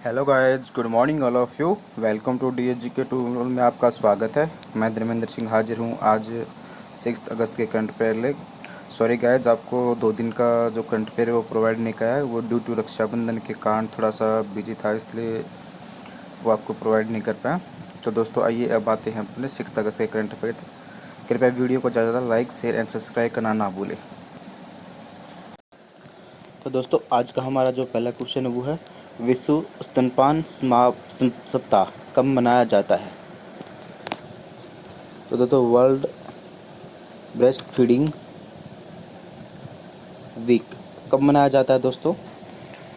Hello guys, good morning all of you. Welcome to DSGK tutorial में आपका स्वागत है। मैं धर्मेंद्र सिंह हाजिर हूँ आज 6 अगस्त के करंट अफेयर ले। सॉरी गाइस, आपको 2 दिन का जो करंट अफेयर है वो प्रोवाइड नहीं कराया है। वो ड्यू टू रक्षाबंधन के कारण थोड़ा सा बिजी था, इसलिए वो आपको प्रोवाइड नहीं कर पाया। तो दोस्तों आइए अब आते हैं अपने 6 अगस्त के करंट अफेयर। कृपया वीडियो को ज़्यादा लाइक शेयर एंड सब्सक्राइब करना ना भूलें। तो दोस्तों आज का हमारा जो पहला क्वेश्चन है वो है, विश्व स्तनपान सप्ताह कब मनाया जाता है? तो दोस्तों वर्ल्ड ब्रेस्ट फीडिंग वीक कब मनाया जाता है दोस्तों?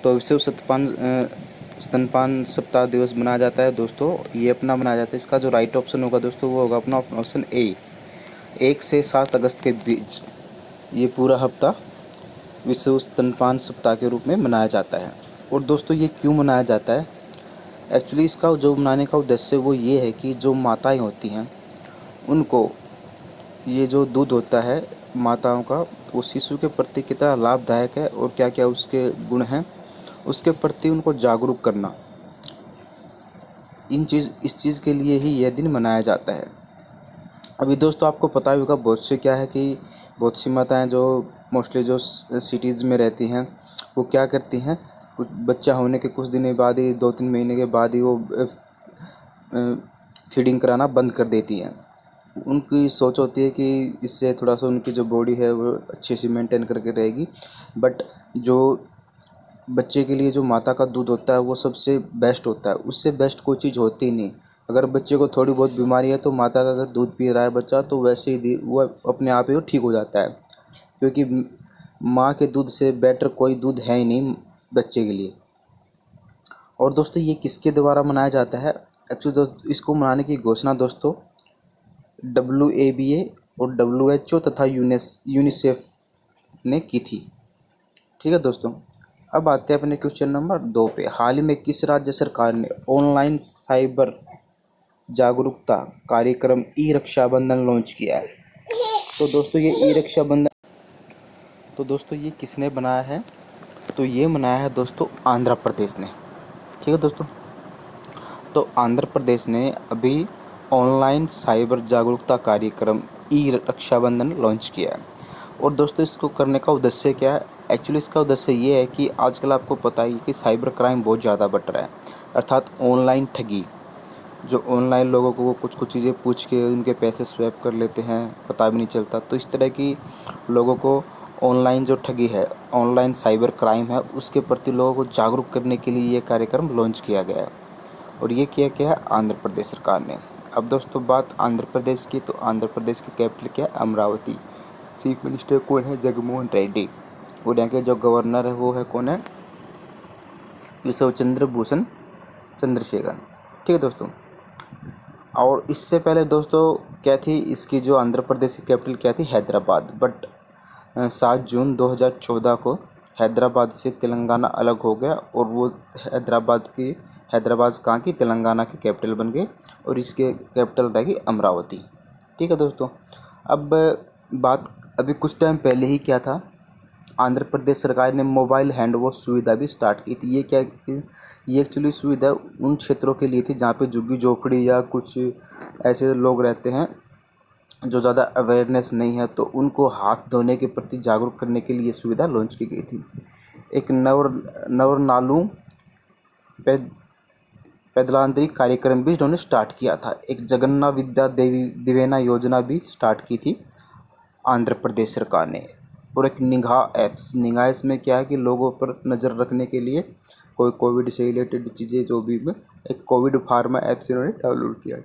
तो विश्व स्तनपान सप्ताह दिवस मनाया जाता है दोस्तों, ये अपना मनाया जाता है। इसका जो राइट ऑप्शन होगा दोस्तों वो होगा अपना ऑप्शन ए, 1 से 7 अगस्त के बीच ये पूरा हफ्ता विश्व स्तनपान सप्ताह के रूप में मनाया जाता है। और दोस्तों ये क्यों मनाया जाता है? एक्चुअली इसका जो मनाने का उद्देश्य वो ये है कि जो माताएं होती हैं उनको ये जो दूध होता है माताओं का, वो शिशु के प्रति कितना लाभदायक है और क्या क्या उसके गुण हैं, उसके प्रति उनको जागरूक करना, इस चीज़ के लिए ही यह दिन मनाया जाता है। अभी दोस्तों आपको पता ही होगा बहुत से क्या है कि बहुत सी माताएं जो मोस्टली जो सिटीज़ में रहती हैं वो क्या करती हैं, कुछ बच्चा होने के कुछ दिन बाद ही 2-3 महीने के बाद ही वो फीडिंग कराना बंद कर देती हैं। उनकी सोच होती है कि इससे थोड़ा सा उनकी जो बॉडी है वो अच्छे से मेंटेन करके रहेगी, बट जो बच्चे के लिए जो माता का दूध होता है वो सबसे बेस्ट होता है, उससे बेस्ट कोई चीज़ होती ही नहीं। अगर बच्चे को थोड़ी बहुत बीमारी है तो माता का अगर दूध पी रहा है बच्चा तो वैसे ही वो अपने आप ही वो ठीक हो जाता है, क्योंकि माँ के दूध से बेटर कोई दूध है ही नहीं बच्चे के लिए। और दोस्तों ये किसके द्वारा मनाया जाता है? एक्चुअली इसको मनाने की घोषणा दोस्तों WABA और WHO तथा यूनिसेफ ने की थी। ठीक है दोस्तों, अब आते हैं अपने क्वेश्चन नंबर 2 पे। हाल ही में किस राज्य सरकार ने ऑनलाइन साइबर जागरूकता कार्यक्रम ई रक्षाबंधन लॉन्च किया है? तो दोस्तों ये ई रक्षाबंधन तो दोस्तों ये किसने बनाया है? तो ये बनाया है दोस्तों आंध्र प्रदेश ने। ठीक है दोस्तों, तो आंध्र प्रदेश ने अभी ऑनलाइन साइबर जागरूकता कार्यक्रम ई रक्षाबंधन लॉन्च किया है। और दोस्तों इसको करने का उद्देश्य क्या है? एक्चुअली इसका उद्देश्य ये है कि आजकल आपको पता ही है कि साइबर क्राइम बहुत ज़्यादा बढ़ रहा है, अर्थात ऑनलाइन ठगी। जो ऑनलाइन लोगों को कुछ कुछ चीज़ें पूछ के उनके पैसे स्वैप कर लेते हैं, पता भी नहीं चलता। तो इस तरह की लोगों को ऑनलाइन जो ठगी है, ऑनलाइन साइबर क्राइम है, उसके प्रति लोगों को जागरूक करने के लिए ये कार्यक्रम लॉन्च किया गया है। और ये किया है आंध्र प्रदेश सरकार ने। अब दोस्तों बात आंध्र प्रदेश की, तो आंध्र प्रदेश की कैपिटल क्या है? अमरावती। चीफ मिनिस्टर कौन है? जगनमोहन रेड्डी। और यहाँ के जो गवर्नर है वो है कौन है? विश्व चंद्र भूषण चंद्रशेखर। ठीक है दोस्तों, और इससे पहले दोस्तों क्या थी इसकी, जो आंध्र प्रदेश की कैपिटल क्या थी? हैदराबाद। बट 7 जून 2014 को हैदराबाद से तेलंगाना अलग हो गया और वो हैदराबाद कहाँ की? तेलंगाना की कैपिटल बन गई और इसके कैपिटल रहेगी अमरावती। ठीक है दोस्तों, अब बात अभी कुछ टाइम पहले ही क्या था, आंध्र प्रदेश सरकार ने मोबाइल हैंड वॉश सुविधा भी स्टार्ट की थी। ये क्या कि ये एक्चुअली सुविधा उन क्षेत्रों के लिए थी जहाँ पे झुग्गी झोपड़ी या कुछ ऐसे लोग रहते हैं जो ज़्यादा अवेयरनेस नहीं है, तो उनको हाथ धोने के प्रति जागरूक करने के लिए ये सुविधा लॉन्च की गई थी। एक नवरनालू पैदलांतरी कार्यक्रम भी इन्होंने स्टार्ट किया था। एक जगन्ना विद्या देवी दिवेना योजना भी स्टार्ट की थी आंध्र प्रदेश सरकार ने। और एक निगाह इसमें क्या है कि लोगों पर नज़र रखने के लिए कोई कोविड से रिलेटेड चीज़ें जो भी में एक कोविड फार्मा ऐप्स इन्होंने डाउनलोड किया।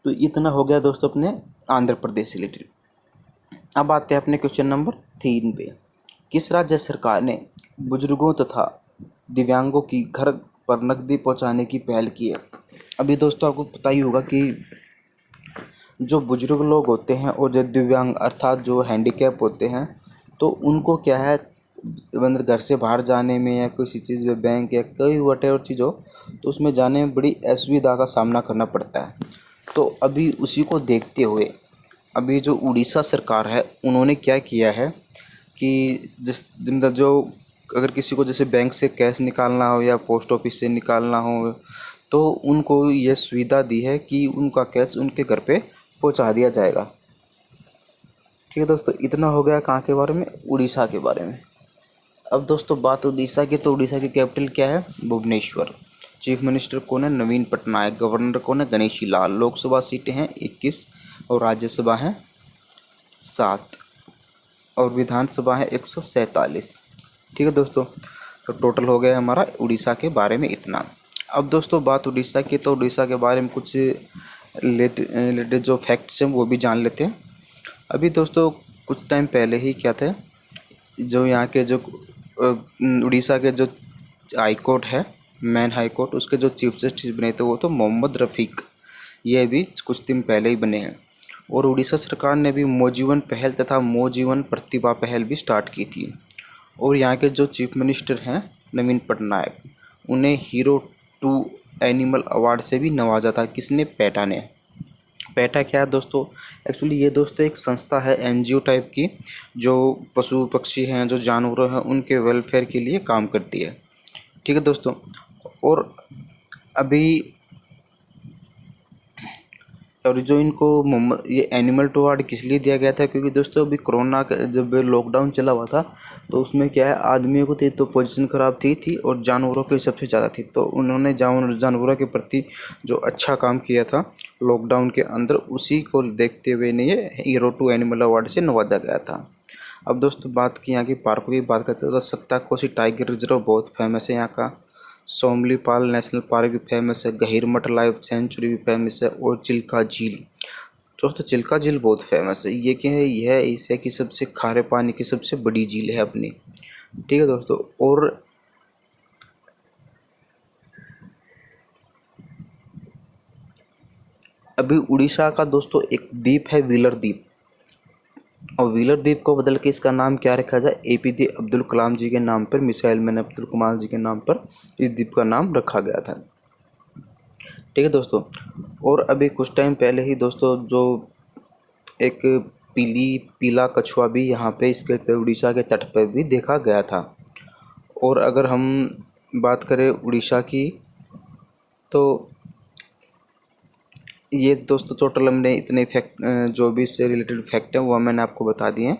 तो इतना हो गया दोस्तों अपने आंध्र प्रदेश से रिलेटेड। अब आते हैं अपने क्वेश्चन नंबर 3 पे। किस राज्य सरकार ने बुजुर्गों तथा दिव्यांगों की घर पर नकदी पहुंचाने की पहल की है? अभी दोस्तों आपको पता ही होगा कि जो बुजुर्ग लोग होते हैं और जो दिव्यांग अर्थात जो हैंडीकैप होते हैं, तो उनको क्या है, मतलब घर से बाहर जाने में या किसी चीज़ में बैंक या कोई वटेवर चीज़ हो तो उसमें जाने में बड़ी असुविधा का सामना करना पड़ता है। तो अभी उसी को देखते हुए अभी जो उड़ीसा सरकार है उन्होंने क्या किया है कि जो अगर किसी को जैसे बैंक से कैश निकालना हो या पोस्ट ऑफिस से निकालना हो तो उनको ये सुविधा दी है कि उनका कैश उनके घर पे पहुंचा दिया जाएगा। ठीक है दोस्तों, इतना हो गया कहाँ के बारे में, उड़ीसा के बारे में। अब दोस्तों बात उड़ीसा की, तो उड़ीसा की कैपिटल क्या है, भुवनेश्वर। चीफ मिनिस्टर कौन है, नवीन पटनायक। गवर्नर कौन है, गणेशी लाल। लोकसभा सीटें हैं 21 और राज्यसभा है 7 और विधानसभा है 147। ठीक है दोस्तों, तो टोटल हो गया हमारा उड़ीसा के बारे में इतना। अब दोस्तों बात उड़ीसा की, तो उड़ीसा के बारे में कुछ रिलेटेड जो फैक्ट्स हैं वो भी जान लेते हैं। अभी दोस्तों कुछ टाइम पहले ही क्या था, जो यहाँ के जो उड़ीसा के जो हाई कोर्ट है, मेन हाई कोर्ट, उसके जो चीफ जस्टिस बने थे वो तो मोहम्मद रफ़ीक, ये भी कुछ दिन पहले ही बने हैं। और उड़ीसा सरकार ने भी मोजीवन पहल तथा मोजीवन प्रतिभा पहल भी स्टार्ट की थी। और यहाँ के जो चीफ मिनिस्टर हैं नवीन पटनायक, उन्हें हीरो टू एनिमल अवार्ड से भी नवाजा था। किसने, पैटा ने। पैटा क्या है दोस्तों, एक्चुअली ये दोस्तों एक संस्था है एनजीओ टाइप की, जो पशु पक्षी हैं, जो जानवर हैं, उनके वेलफेयर के लिए काम करती है। ठीक है दोस्तों, और अभी और जो इनको ये एनिमल टू अवार्ड किस लिए दिया गया था, क्योंकि दोस्तों अभी कोरोना का जब लॉकडाउन चला हुआ था तो उसमें क्या है, आदमियों को तो पोजीशन खराब थी और जानवरों की सबसे ज़्यादा थी। तो उन्होंने जानवरों के प्रति जो अच्छा काम किया था लॉकडाउन के अंदर, उसी को देखते हुए इन्हें ये हीरो टू एनिमल अवार्ड से नवाजा गया था। अब दोस्तों बात की यहाँ की पार्कों की बात करते हैं तो सत्ताकोशी टाइगर रिजर्व बहुत फेमस है यहाँ का। सोमलीपाल नेशनल पार्क भी फेमस है। गहीरमठ लाइफ सेंचुरी भी फेमस है। और चिल्का झील, दोस्तों चिल्का झील बहुत फेमस है। ये क्या है, यह एशिया की सबसे खारे पानी की सबसे बड़ी झील है अपनी। ठीक है दोस्तों, और अभी उड़ीसा का दोस्तों एक द्वीप है व्हीलर द्वीप, और व्हीलर द्वीप को बदल के इसका नाम क्या रखा जाए, एपीजे अब्दुल कलाम जी के नाम पर, मिसाइल मैन अब्दुल कलाम जी के नाम पर इस द्वीप का नाम रखा गया था। ठीक है दोस्तों, और अभी कुछ टाइम पहले ही दोस्तों जो एक पीला कछुआ भी यहाँ पे इसके उड़ीसा के तट पर भी देखा गया था। और अगर हम बात करें उड़ीसा की, तो ये दोस्तों टोटल हमने इतने फैक्ट जो भी इससे रिलेटेड फैक्ट हैं वो मैंने आपको बता दिए हैं।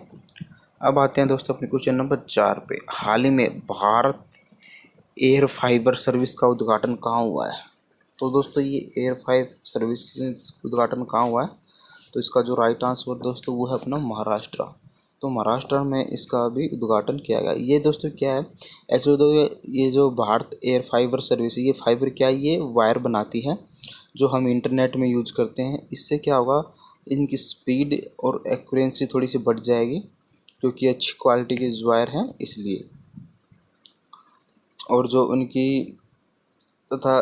अब आते हैं दोस्तों अपने क्वेश्चन नंबर 4 पे। हाल ही में भारत एयर फाइबर सर्विस का उद्घाटन कहाँ हुआ है। तो दोस्तों ये एयर फाइबर सर्विस उद्घाटन कहाँ हुआ है, तो इसका जो राइट आंसर दोस्तों वो है अपना महाराष्ट्र। तो महाराष्ट्र में इसका भी उद्घाटन किया गया। ये दोस्तों क्या है, एक्चुअली तो ये जो भारत एयर फाइबर सर्विस है, ये फाइबर क्या है, ये वायर बनाती है जो हम इंटरनेट में यूज करते हैं। इससे क्या होगा, इनकी स्पीड और एक्यूरेंसी थोड़ी सी बढ़ जाएगी क्योंकि अच्छी क्वालिटी के वायर हैं इसलिए। और जो उनकी तथा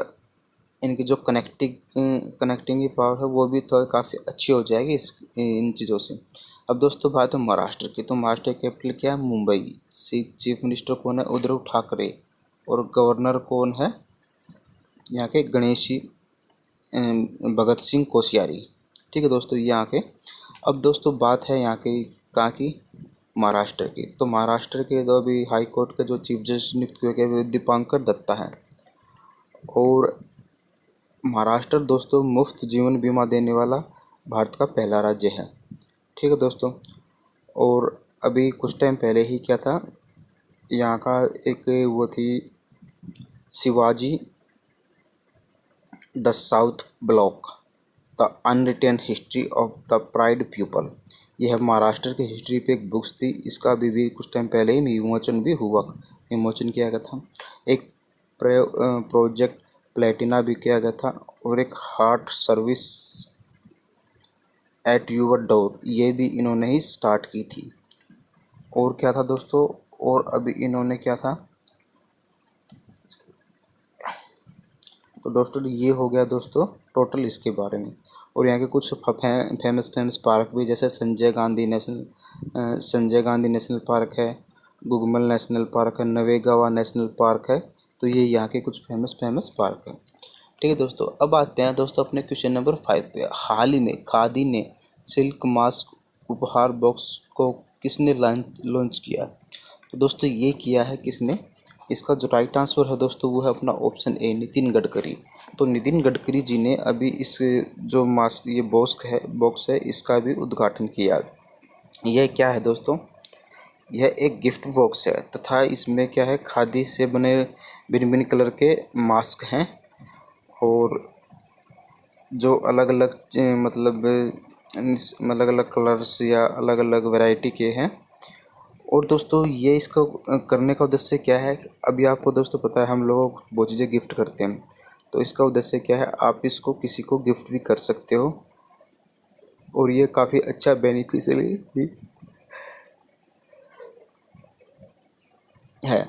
इनकी जो कनेक्टिंग की पावर है वो भी तो काफ़ी अच्छी हो जाएगी इन चीज़ों से। अब दोस्तों बात है महाराष्ट्र की, तो महाराष्ट्र की कैपिटल क्या है, मुंबई। चीफ मिनिस्टर कौन है, उद्धव ठाकरे। और गवर्नर कौन है, यहाँ के गणेशी भगत सिंह कोश्यारी। ठीक है दोस्तों, ये यहाँ के। अब दोस्तों बात है यहाँ के कहाँ की, महाराष्ट्र की। तो महाराष्ट्र के जो अभी हाई कोर्ट के जो चीफ जस्टिस नियुक्त हुए गए दीपांकर दत्ता हैं। और महाराष्ट्र दोस्तों मुफ्त जीवन बीमा देने वाला भारत का पहला राज्य है। ठीक है दोस्तों, और अभी कुछ टाइम पहले ही क्या था, यहाँ का एक वो थी Shivaji the south block the unwritten history of the pride people. यह महाराष्ट्र की हिस्ट्री पे एक बुक्स थी। इसका भी कुछ टाइम पहले ही विमोचन किया गया था। एक प्रोजेक्ट प्लेटिना भी किया गया था। और एक heart service at your door, ये भी इन्होंने ही स्टार्ट की थी। और क्या था दोस्तों, और अभी इन्होंने क्या था, तो दोस्तों ये हो गया दोस्तों टोटल इसके बारे में। और यहाँ के कुछ फेमस पार्क भी, जैसे संजय गांधी नेशनल पार्क है, गुगमल नेशनल पार्क है, नवेगावा नेशनल पार्क है। तो ये यहाँ के कुछ फेमस पार्क है। ठीक है दोस्तों, अब आते हैं दोस्तों अपने क्वेश्चन नंबर 5 पे। हाल ही में खादी ने सिल्क मास्क उपहार बॉक्स को किसने लॉन्च किया। तो दोस्तों ये किया है किसने? इसका जो राइट आंसर है दोस्तों वो है अपना ऑप्शन ए, नितिन गडकरी। तो नितिन गडकरी जी ने अभी इस जो मास्क ये बॉक्स है इसका भी उद्घाटन किया। यह क्या है दोस्तों? यह एक गिफ्ट बॉक्स है तथा इसमें क्या है, खादी से बने भिन्न भिन्न कलर के मास्क हैं और जो अलग अलग मतलब अलग अलग कलर्स या अलग अलग वैरायटी के हैं। और दोस्तों ये इसका करने का उद्देश्य क्या है? अभी आपको दोस्तों पता है हम लोग बहुत चीज़ें गिफ्ट करते हैं, तो इसका उद्देश्य क्या है, आप इसको किसी को गिफ्ट भी कर सकते हो और ये काफ़ी अच्छा बेनिफिशियली भी है।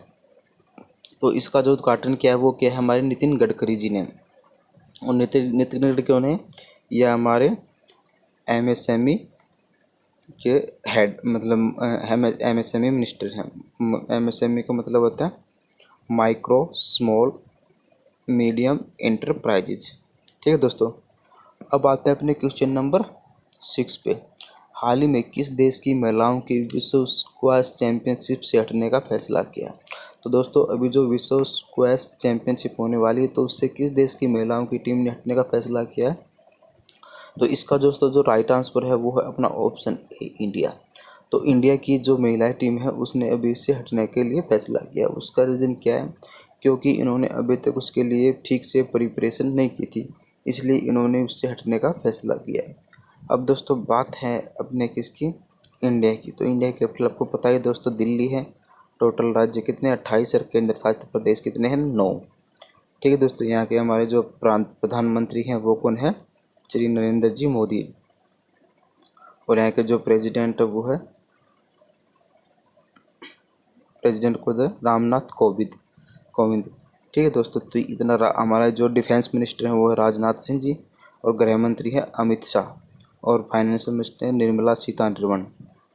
तो इसका जो उद्घाटन किया है वो क्या है, हमारे नितिन गडकरी जी ने। और नितिन गडकरी ने यह हमारे एमएसएमई के हेड मतलब एमएसएमई मिनिस्टर हैं। एमएसएमई का मतलब होता है माइक्रो स्मॉल मीडियम एंटरप्राइजेज। ठीक है दोस्तों, अब आते हैं अपने क्वेश्चन नंबर 6 पे। हाल ही में किस देश की महिलाओं की विश्व स्क्वैश चैंपियनशिप से हटने का फैसला किया? तो दोस्तों अभी जो विश्व स्क्वैश चैंपियनशिप होने वाली है तो उससे किस देश की महिलाओं की टीम ने हटने का फैसला किया है? तो इसका दोस्तों जो राइट आंसर है वो है अपना ऑप्शन ए, इंडिया। तो इंडिया की जो महिला टीम है उसने अभी इससे हटने के लिए फैसला किया। उसका रीज़न क्या है? क्योंकि इन्होंने अभी तक उसके लिए ठीक से प्रिपरेशन नहीं की थी, इसलिए इन्होंने उससे हटने का फैसला किया है। अब दोस्तों बात है अपने किसकी? इंडिया की। तो इंडिया की कैपिटल आपको पता है दोस्तों दिल्ली है। टोटल राज्य कितने? 28 और केंद्र शासित प्रदेश कितने हैं? 9। ठीक है दोस्तों, यहाँ के हमारे जो प्रधानमंत्री हैं वो कौन है? श्री नरेंद्र जी मोदी। और यहाँ के जो प्रेसिडेंट है वो है प्रेसिडेंट खुद है रामनाथ कोविंद। ठीक है दोस्तों, तो इतना हमारा जो डिफेंस मिनिस्टर है वो है राजनाथ सिंह जी, और गृह मंत्री है अमित शाह, और फाइनेंस मिनिस्टर है निर्मला सीतारमण।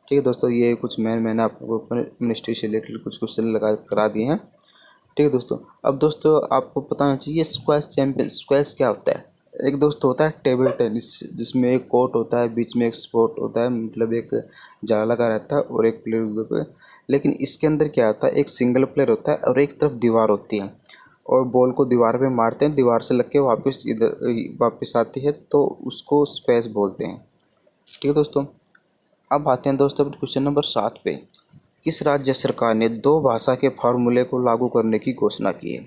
ठीक है दोस्तों, ये कुछ मैंने आपको मिनिस्ट्री से रिलेटेड कुछ क्वेश्चन लगा करा दिए हैं। ठीक है दोस्तों, अब दोस्तों आपको पता होना चाहिए स्क्वैश क्या होता है। एक दोस्त होता है टेबल टेनिस, जिसमें एक कोर्ट होता है, बीच में एक स्पोर्ट होता है, मतलब एक जाला लगा रहता है और एक प्लेयर उधर पे। लेकिन इसके अंदर क्या होता है, एक सिंगल प्लेयर होता है और एक तरफ दीवार होती है, और बॉल को दीवार पे मारते हैं, दीवार से लग के वापस इधर वापस आती है, तो उसको स्क्वैश बोलते हैं। ठीक है दोस्तों, अब आते हैं दोस्तों क्वेश्चन नंबर 7 पे। किस राज्य सरकार ने 2 भाषा के फार्मूले को लागू करने की घोषणा की है?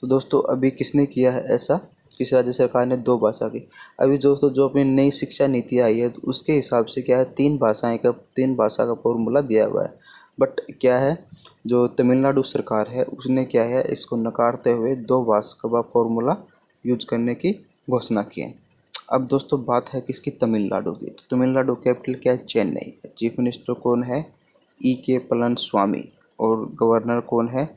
तो दोस्तों अभी किसने किया है ऐसा? किस राज्य सरकार ने 2 भाषा की? अभी दोस्तों जो अपनी नई शिक्षा नीति आई है तो उसके हिसाब से क्या है, 3 भाषा का फॉर्मूला दिया हुआ है। बट क्या है, जो तमिलनाडु सरकार है उसने क्या है, इसको नकारते हुए 2 भाषा का फॉर्मूला यूज करने की घोषणा की है। अब दोस्तों बात है किसकी? तमिलनाडु की। तो तमिलनाडु कैपिटल क्या है? चेन्नई। चीफ मिनिस्टर कौन है? E.K. पलानीस्वामी। और गवर्नर कौन है?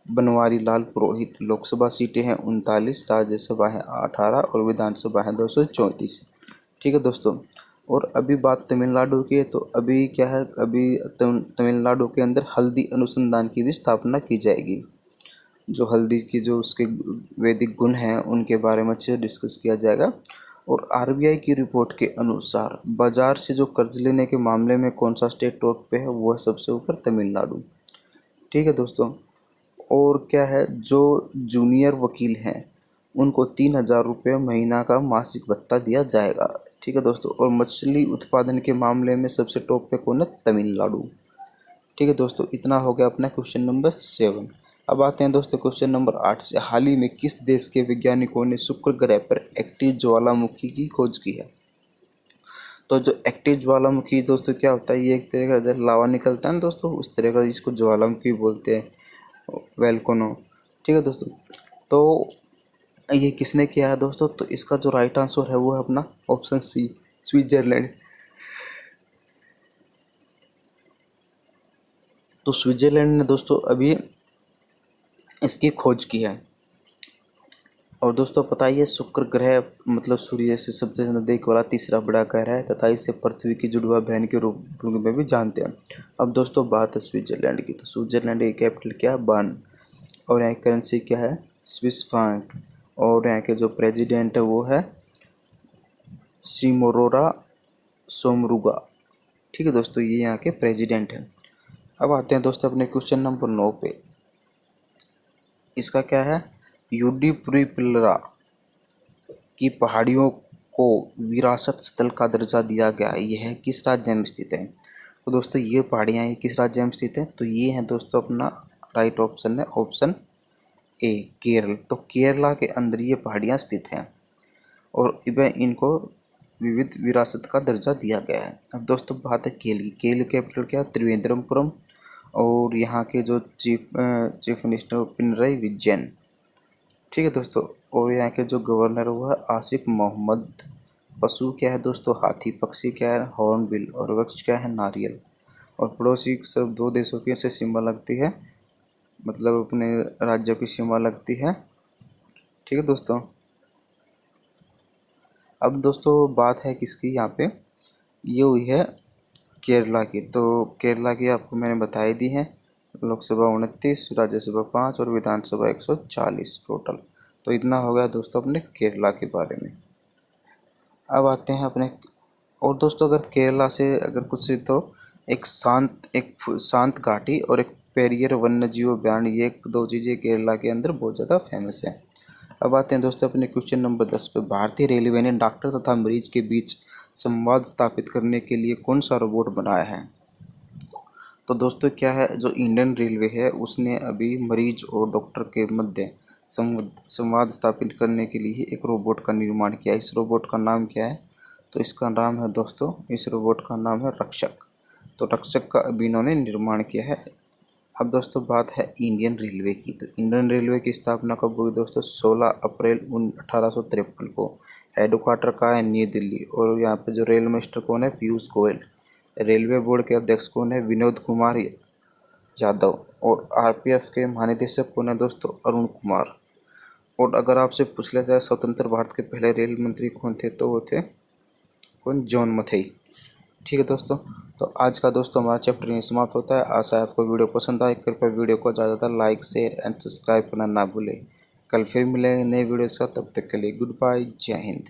बनवारी लाल पुरोहित। लोकसभा सीटें हैं 39, राज्यसभा है 18 और विधानसभा है 234। ठीक है दोस्तों, और अभी बात तमिलनाडु की है, तो अभी क्या है, अभी तमिलनाडु के अंदर हल्दी अनुसंधान की भी स्थापना की जाएगी। जो हल्दी की जो उसके वैदिक गुण हैं उनके बारे में अच्छे से डिस्कस किया जाएगा। और आरबीआई की रिपोर्ट के अनुसार बाजार से जो कर्ज लेने के मामले में कौन सा स्टेट टॉप पे है? वो है सबसे ऊपर तमिलनाडु। ठीक है दोस्तों, और क्या है, जो जूनियर वकील हैं उनको 3,000 रुपये महीना का मासिक भत्ता दिया जाएगा। ठीक है दोस्तों, और मछली उत्पादन के मामले में सबसे टॉप पे कौन है? तमिलनाडु। ठीक है दोस्तों, इतना हो गया अपना क्वेश्चन नंबर 7। अब आते हैं दोस्तों क्वेश्चन नंबर 8 से। हाल ही में किस देश के वैज्ञानिकों ने शुक्र ग्रह पर एक्टिव ज्वालामुखी की खोज की है? तो जो एक्टिव ज्वालामुखी दोस्तों क्या होता है, ये एक तरह का जब लावा निकलता है ना दोस्तों, उस तरह का इसको ज्वालामुखी बोलते हैं, वेलकोनो। ठीक है दोस्तों, तो ये किसने किया है दोस्तों? तो इसका जो राइट आंसर है वो है अपना ऑप्शन सी, स्विट्जरलैंड। तो स्विट्जरलैंड ने दोस्तों अभी इसकी खोज की है। और दोस्तों पता ही है, शुक्र ग्रह मतलब सूर्य से सबसे नजदीक वाला तीसरा बड़ा ग्रह है तथा इसे पृथ्वी की जुड़वा बहन के रूप में भी जानते हैं। अब दोस्तों बात है स्विट्जरलैंड की। तो स्विट्जरलैंड की कैपिटल क्या है? बर्न। और यहाँ की करेंसी क्या है? Swiss franc. और यहाँ के जो प्रेसिडेंट है वो है सिमोरोरा सोमरुगा। ठीक है दोस्तों, ये यहाँ के प्रेसिडेंट हैं। अब आते हैं दोस्तों अपने क्वेश्चन नंबर 9 पे। इसका क्या है, यूडीपुरी की पहाड़ियों को विरासत स्थल का दर्जा दिया गया, यह किस राज्य में स्थित है। तो दोस्तों ये पहाड़ियाँ ये किस राज्य में स्थित है, तो ये है दोस्तों अपना राइट ऑप्शन है ऑप्शन ए केरल। तो केरला के अंदर ये पहाड़ियाँ स्थित हैं और इनको विविध विरासत का दर्जा दिया गया है। अब दोस्तों बात है केल की। केल कैपिटल क्या है, त्रिवेंद्रपुरम। और यहाँ के जो चीफ मिनिस्टर पिनरई विजयन, ठीक है दोस्तों। और यहाँ के जो गवर्नर हुआ है आसिफ मोहम्मद। पशु क्या है दोस्तों, हाथी। पक्षी क्या है, हॉर्नबिल। और वृक्ष क्या है, नारियल। और पड़ोसी सब 2 देशों की ऐसे सीमा लगती है, मतलब अपने राज्यों की सीमा लगती है, ठीक है दोस्तों। अब दोस्तों बात है किसकी यहाँ पे, ये हुई है केरला की। तो केरला की आपको मैंने बताई दी है, लोकसभा 29, राज्यसभा 5 और विधानसभा 140 टोटल। तो इतना हो गया दोस्तों अपने केरला के बारे में। अब आते हैं अपने, और दोस्तों अगर केरला से अगर कुछ तो एक शांत घाटी और एक पेरियर वन्य जीव उद्यान, ये 2 चीज़ें केरला के अंदर बहुत ज़्यादा फेमस है। अब आते हैं दोस्तों अपने क्वेश्चन नंबर 10 पे। भारतीय रेलवे ने डॉक्टर तथा मरीज के बीच संवाद स्थापित करने के लिए कौन सा रोबोट बनाया है। तो दोस्तों क्या है, जो इंडियन रेलवे है उसने अभी मरीज और डॉक्टर के मध्य संवाद स्थापित करने के लिए एक रोबोट का निर्माण किया। इस रोबोट का नाम क्या है, तो इसका नाम है दोस्तों, इस रोबोट का नाम है रक्षक। तो रक्षक का अभी इन्होंने निर्माण किया है। अब दोस्तों बात है इंडियन रेलवे की। तो इंडियन रेलवे की स्थापना कब हुई दोस्तों, 16 अप्रैल 1853 को। हेडक्वार्टर का है न्यू दिल्ली। और यहाँ पे जो रेल मिनिस्टर कौन है, पीयूष गोयल। रेलवे बोर्ड के अध्यक्ष कौन है, विनोद कुमार यादव। और आरपीएफ के महानिदेशक कौन है दोस्तों, अरुण कुमार। और अगर आपसे पूछ लिया जाए स्वतंत्र भारत के पहले रेल मंत्री कौन थे, तो वो थे कौन, जॉन मथई। ठीक है दोस्तों, तो आज का दोस्तों हमारा चैप्टर यहीं समाप्त होता है। आशा है आपको वीडियो पसंद आए। कृपया वीडियो को ज़्यादा लाइक शेयर एंड सब्सक्राइब करना ना भूलें। कल फिर मिलेंगे नए वीडियो के साथ, तब तक के लिए गुड बाय, जय हिंद।